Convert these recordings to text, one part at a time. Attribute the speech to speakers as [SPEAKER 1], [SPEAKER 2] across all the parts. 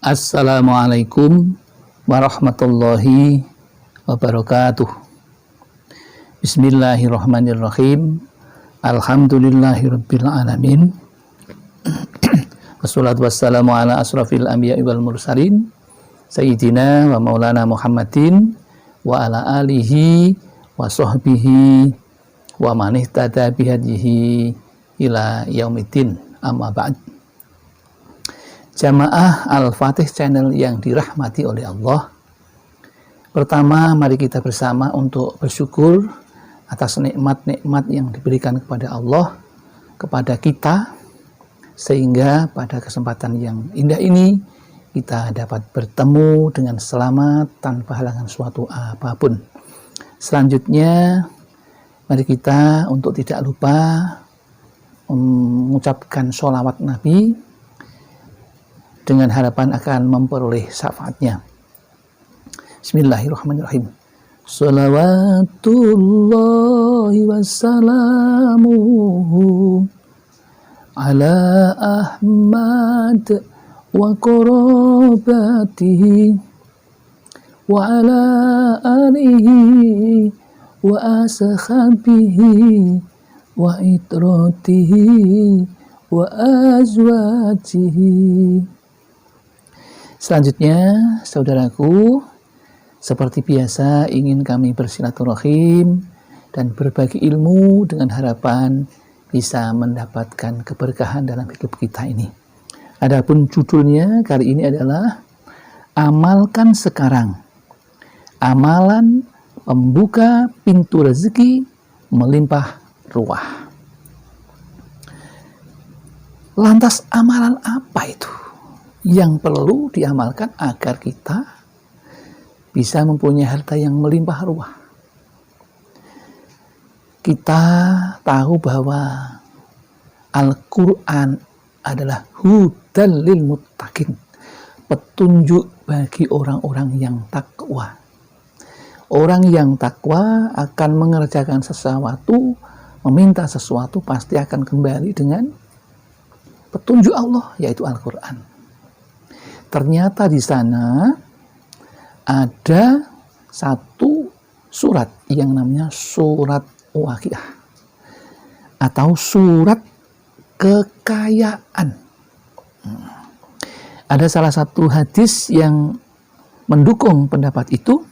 [SPEAKER 1] Assalamualaikum warahmatullahi wabarakatuh. Bismillahirrahmanirrahim. Alhamdulillahirabbil alamin. Wassalatu wassalamu ala asrafil anbiya'i wal mursalin sayyidina wa maulana Muhammadin wa ala alihi wa sahbihi wa man ihtada bihadihi ila yaumiddin. Amma ba'd. Jamaah Al-Fatih Channel yang dirahmati oleh Allah. Pertama, mari kita bersama untuk bersyukur atas nikmat-nikmat yang diberikan kepada Allah, kepada kita, sehingga pada kesempatan yang indah ini kita dapat bertemu dengan selamat tanpa halangan suatu apapun. Selanjutnya, mari kita untuk tidak lupa mengucapkan sholawat Nabi dengan harapan akan memperoleh syafaatnya. Bismillahirrahmanirrahim. Salawatullahi wassalamuhu ala Ahmad wa qarabatihi wa ala alihi wa ashabihi wa itratihi wa azwajihi. Selanjutnya, saudaraku, seperti biasa ingin kami bersilaturahim dan berbagi ilmu dengan harapan bisa mendapatkan keberkahan dalam hidup kita ini. Adapun judulnya kali ini adalah Amalkan Sekarang. Amalan pembuka pintu rezeki melimpah ruah. Lantas amalan apa itu yang perlu diamalkan agar kita bisa mempunyai harta yang melimpah ruah? Kita tahu bahwa Al-Quran adalah hudal lil muttaqin, petunjuk bagi orang-orang yang takwa. Orang yang takwa akan mengerjakan sesuatu, meminta sesuatu, pasti akan kembali dengan petunjuk Allah, yaitu Al-Quran. Ternyata di sana ada satu surat yang namanya surat Waqiah atau surat kekayaan. Ada salah satu hadis yang mendukung pendapat itu.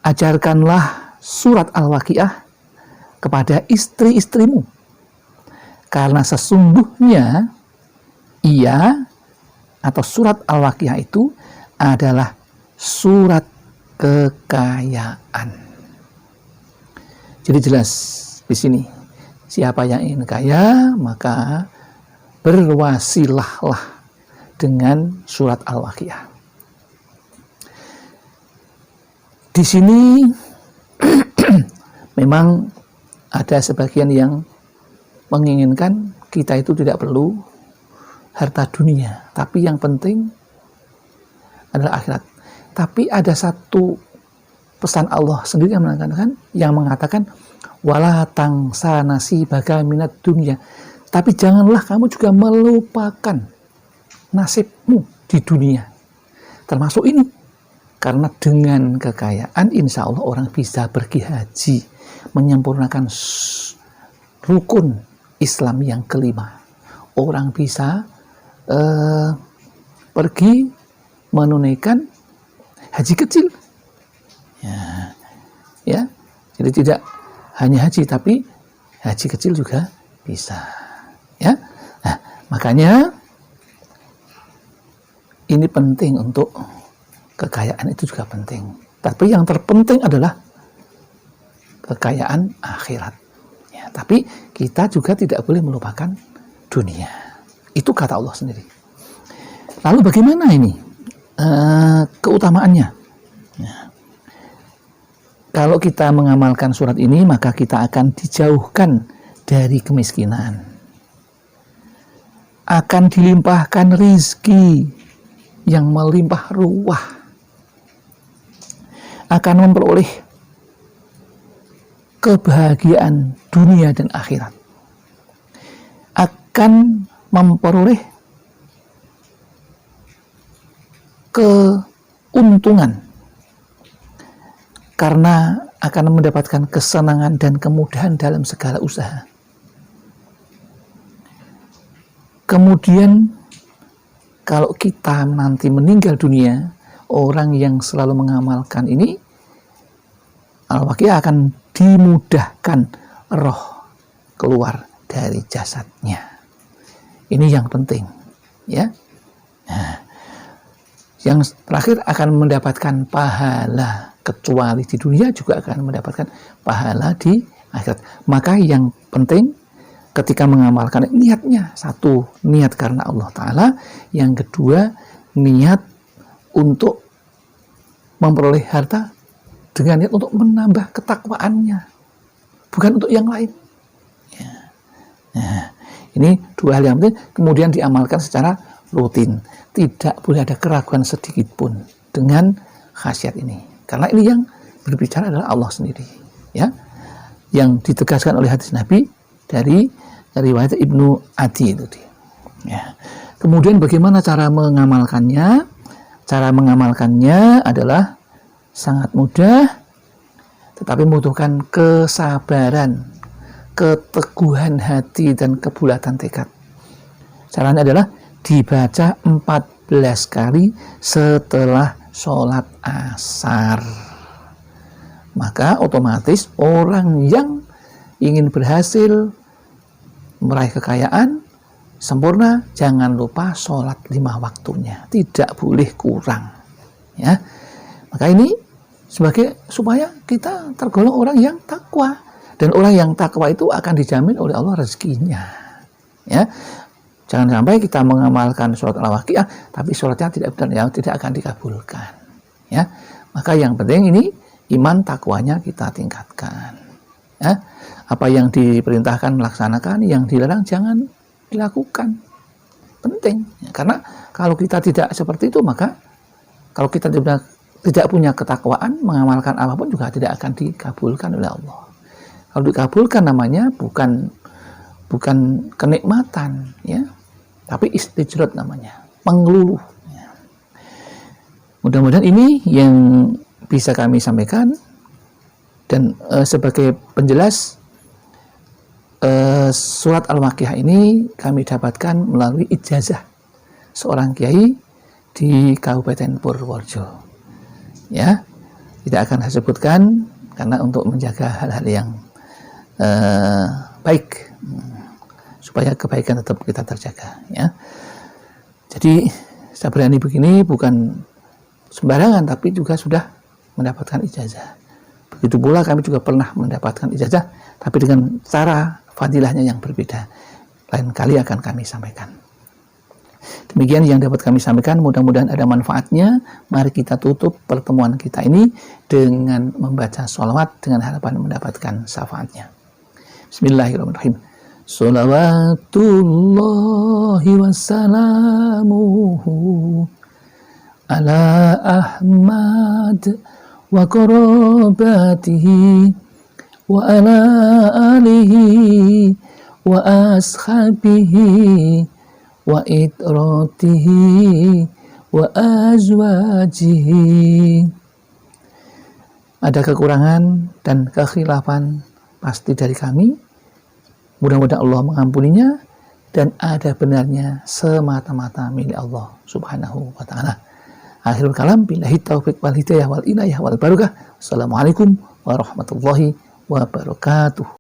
[SPEAKER 1] Ajarkanlah surat Al-Waqiah kepada istri-istrimu, karena sesungguhnya ia atau surat Al-Waqiah itu adalah surat kekayaan. Jadi jelas di sini, siapa yang ingin kaya maka berwasilahlah dengan surat Al-Waqiah. Di sini memang ada sebagian yang menginginkan kita itu tidak perlu harta dunia, tapi yang penting adalah akhirat. Tapi ada satu pesan Allah sendiri yang mengatakan wala tangsa nasibaka minad dunya. Tapi janganlah kamu juga melupakan nasibmu di dunia. Termasuk ini. Karena dengan kekayaan insya Allah orang bisa pergi haji, menyempurnakan rukun Islam yang kelima. Orang bisa pergi menunaikan haji kecil, ya. Jadi tidak hanya haji, tapi haji kecil juga bisa, ya. Nah, makanya ini penting, untuk kekayaan itu juga penting. Tapi yang terpenting adalah kekayaan akhirat. Ya, tapi kita juga tidak boleh melupakan dunia. Itu kata Allah sendiri. Lalu bagaimana ini keutamaannya? Ya. Kalau kita mengamalkan surat ini, maka kita akan dijauhkan dari kemiskinan. Akan dilimpahkan rizki yang melimpah ruah. Akan memperoleh kebahagiaan dunia dan akhirat. Akan memperoleh keuntungan, karena akan mendapatkan kesenangan dan kemudahan dalam segala usaha. Kemudian kalau kita nanti meninggal dunia, orang yang selalu mengamalkan ini, Al-Waqiah akan dimudahkan roh keluar dari jasadnya. Ini yang penting, ya. Nah, yang terakhir akan mendapatkan pahala, kecuali di dunia juga akan mendapatkan pahala di akhirat. Maka yang penting ketika mengamalkan, niatnya satu, niat karena Allah Ta'ala. Yang kedua, niat untuk memperoleh harta dengan niat untuk menambah ketakwaannya, bukan untuk yang lain. Ya. Nah, ini dua hal yang penting, kemudian diamalkan secara rutin. Tidak boleh ada keraguan sedikit pun dengan khasiat ini, karena ini yang berbicara adalah Allah sendiri, ya, yang ditegaskan oleh hadis Nabi dari riwayat Ibnu Adi itu. Ya. Kemudian bagaimana cara mengamalkannya? Cara mengamalkannya adalah sangat mudah, tetapi membutuhkan kesabaran, keteguhan hati, dan kebulatan tekad. Caranya adalah dibaca 14 kali setelah sholat asar. Maka otomatis orang yang ingin berhasil meraih kekayaan sempurna, jangan lupa sholat 5 waktunya, tidak boleh kurang, ya. Maka ini supaya kita tergolong orang yang takwa, dan orang yang takwa itu akan dijamin oleh Allah rezekinya, ya. Jangan sampai kita mengamalkan sholat Al-Waqiah tapi sholatnya tidak benar, ya, tidak akan dikabulkan, ya. Maka yang penting ini iman takwanya kita tingkatkan, ya. Apa yang diperintahkan melaksanakan, yang dilarang jangan dilakukan. Penting, ya, karena kalau kita tidak seperti itu, maka kalau kita tidak punya ketakwaan, mengamalkan apapun juga tidak akan dikabulkan oleh Allah. Kalau dikabulkan namanya bukan kenikmatan, ya, tapi istijrat namanya, pengeluluh. Ya. Mudah-mudahan ini yang bisa kami sampaikan, dan sebagai penjelas, surat Al-Waqiah ini kami dapatkan melalui ijazah seorang kiai di Kabupaten Purworejo. Ya, tidak akan saya sebutkan karena untuk menjaga hal-hal yang baik, supaya kebaikan tetap kita terjaga, ya. Jadi saya berani begini bukan sembarangan, tapi juga sudah mendapatkan ijazah. Begitu pula kami juga pernah mendapatkan ijazah, tapi dengan cara fadilahnya yang berbeda. Lain kali akan kami sampaikan. Demikian yang dapat kami sampaikan, mudah-mudahan ada manfaatnya. Mari kita tutup pertemuan kita ini dengan membaca sholawat dengan harapan mendapatkan syafaatnya. Bismillahirrahmanirrahim. Sholawatullahi wassalamuhu ala Ahmad wa qarabatihi wa ala alihi wa ashabihi wa itratihi wa azwajihi. Ada kekurangan dan kekhilafan pasti dari kami. Mudah-mudahan Allah mengampuninya, dan ada benarnya semata-mata milik Allah Subhanahu wa ta'ala. Akhirul kalam, billahi taufiq wal hidayah wal inayah wal barakah. Assalamualaikum warahmatullahi wabarakatuh.